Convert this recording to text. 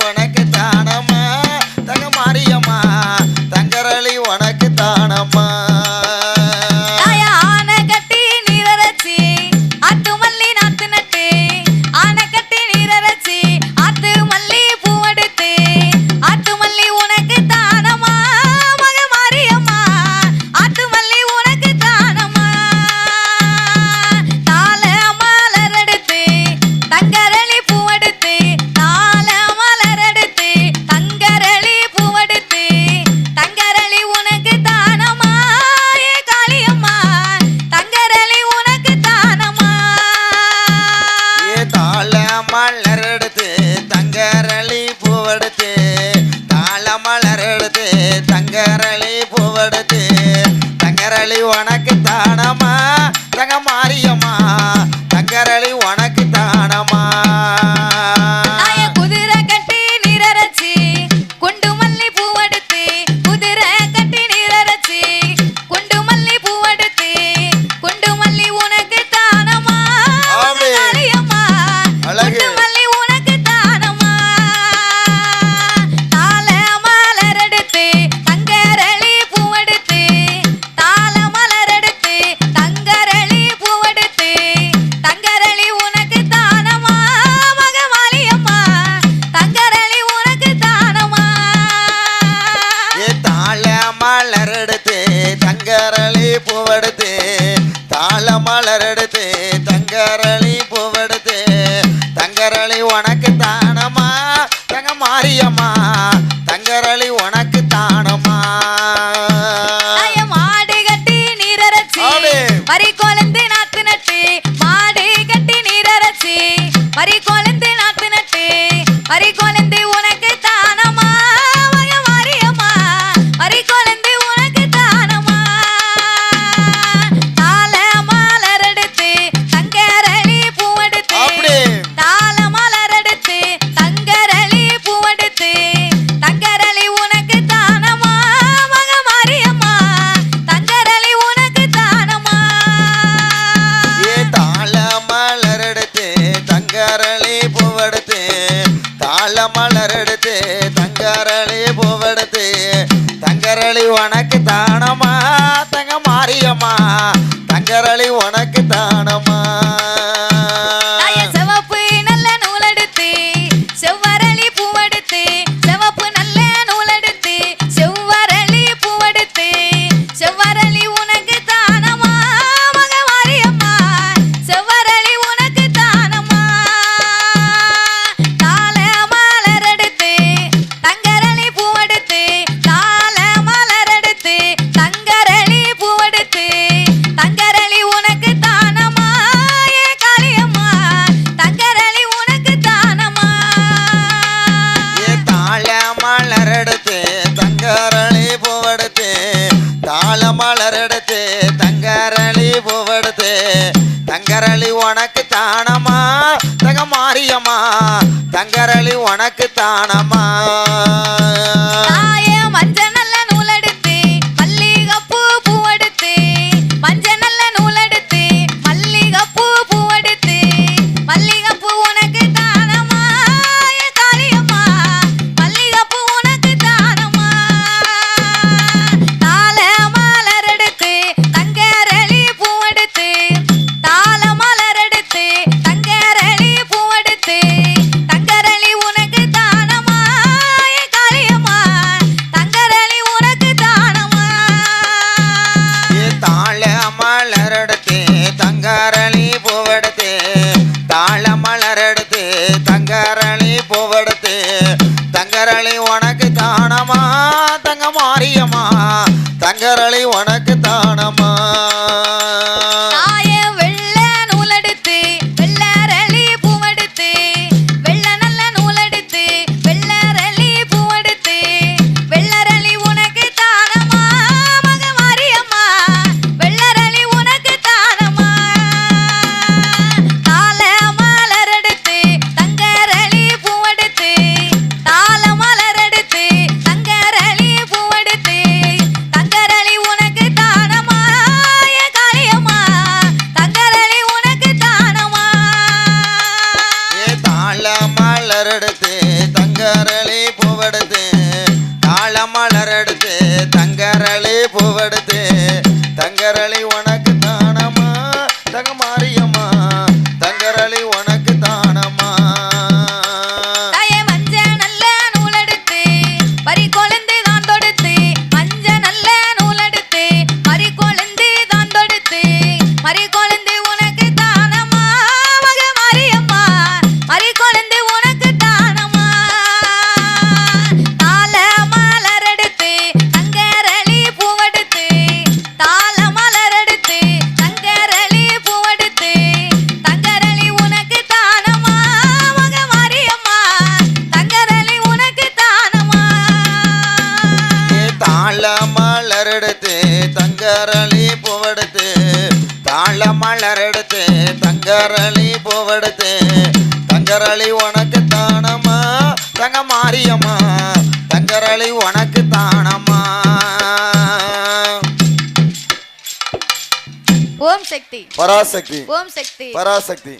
உனக்கு தானம்மா தங்க மாரியம்மா தங்கரளி உனக்கு தானம்மா உனக்கு தானம்மா தங்க மாரியம்மா தங்கரளி உனக்கு தானம்மா குதிரை கட்டி நீரரைச்சி குண்டு மல்லி பூவெடுத்து குதிரை கட்டி நீரரைச்சி குண்டு மல்லி பூவெடுத்து குண்டு மல்லி உனக்கு தானம்மா மாரியம்மா குண்டு மல்லி உனக்கு தானம்மா தாள மலர் எடுத்து தங்கரளி பூவெடுத்து பூவெடுத்து தாள மலர் எடுத்து தங்கரளி பூவெடுத்து தங்கரளி உனக்கு தானம்மா தங்க மாரியம்மா தங்கரளி உனக்கு தானம்மா மாடு கட்டி நீரரைச்சி மறி கொழுந்து நாத்து நட்டு மாடு கட்டி நீரரைச்சி மறி கொழுந்து நாத்து நட்டு மறி கொழுந்து உனக்கு தானம்மா மாரியம்மா மறி கொழுந்து உனக்கு தானம்மா மலர் எடுத்து தங்கரளி பூவெடுத்து தங்கரளி உனக்கு தானம்மா தங்க மாரியம்மா தங்கரளி உனக்கு தானம்மா சிவப்பு நல்ல நூலெடுத்து செவ்வரளி பூவெடுத்து சிவப்பு நல்ல நூலெடுத்து செவ்வரளி பூவெடுத்து செவ்வரளி உனக்கு தானம்மா மாரியம்மா செவ்வரளி உனக்கு தானம்மா மலர் எடுத்து தங்கரளி பூவெடுத்து தங்கரளி உனக்கு தானம்மா தங்க மாரியம்மா தங்கரளி உனக்கு தானம்மா தங்கரளி உனக்கு தானம்மா தங்க மாரியம்மா தங்கரளி உனக்கு தானம்மா மலர் எடுத்து தங்கரளி பூவெடுத்து தாழ மலர் எடுத்து தங்கரளி பூவெடுத்து தங்கரளி உனக்கு தானம்மா தங்க மாரியம்மா தங்கரளி உனக்கு தானம்மா தாயே மஞ்ச நல்ல நூலெடுத்து பறி கொழுந்து தான் தொடுத்து மஞ்ச நல்ல நூலெடுத்து பறி கொழுந்து தான் தொடுத்து மறி கொழுந்து உனக்கு தானம்மா மக மாரியம்மா மறி கொழுந்து உனக்கு தானம்மா தாள மலர் எடுத்து தங்கரளி பூவெடுத்து தாள மலர் எடுத்து தங்கரளி பூவெடுத்து தங்கரளி உனக்கு தானம்மா மக மாரியம்மா தங்கரளி உனக்கு தானம்மா தாழ மலர் எடுத்து தங்கரளி பூவெடுத்து தாழ மலர் எடுத்து தங்கரளி பூவெடுத்து தங்கரளி உனக்கு தானம்மா தங்க மாரியம்மா தங்கரளி உனக்கு தானம்மா ஓம் சக்தி பராசக்தி ஓம் சக்தி பராசக்தி